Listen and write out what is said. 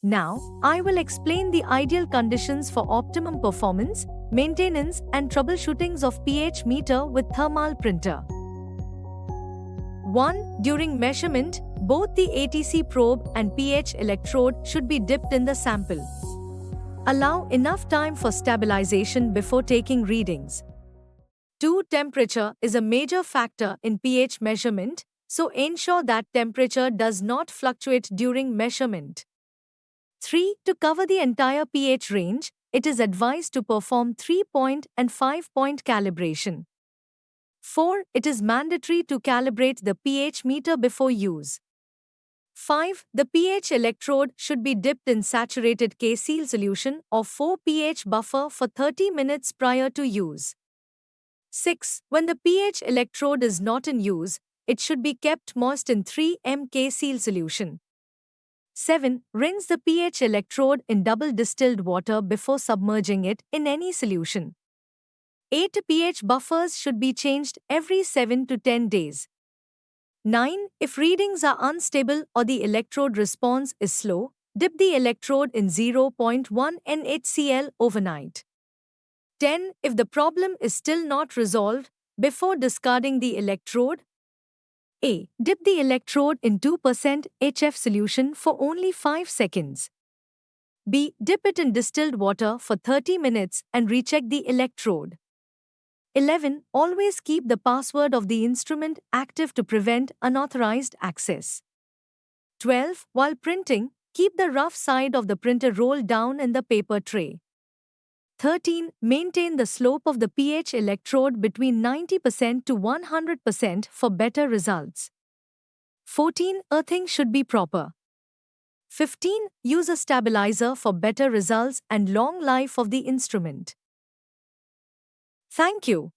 Now, I will explain the ideal conditions for optimum performance, maintenance, and troubleshootings of pH meter with thermal printer. 1. During measurement, both the ATC probe and pH electrode should be dipped in the sample. Allow enough time for stabilization before taking readings. 2. Temperature is a major factor in pH measurement, so ensure that temperature does not fluctuate during measurement. 3. To cover the entire pH range, it is advised to perform 3-point and 5-point calibration. 4. It is mandatory to calibrate the pH meter before use. 5. The pH electrode should be dipped in saturated K-Seal solution or 4 pH buffer for 30 minutes prior to use. 6. When the pH electrode is not in use, it should be kept moist in 3 mg K-Seal solution. 7. Rinse the pH electrode in double distilled water before submerging it in any solution. 8. pH buffers should be changed every 7 to 10 days. 9. If readings are unstable or the electrode response is slow, dip the electrode in 0.1 NaCl overnight. 10. If the problem is still not resolved, before discarding the electrode, A. Dip the electrode in 2% HF solution for only 5 seconds. B. Dip it in distilled water for 30 minutes and recheck the electrode. 11. Always keep the password of the instrument active to prevent unauthorized access. 12. While printing, keep the rough side of the printer rolled down in the paper tray. 13. Maintain the slope of the pH electrode between 90% to 100% for better results. 14. Earthing should be proper. 15. Use a stabilizer for better results and long life of the instrument. Thank you.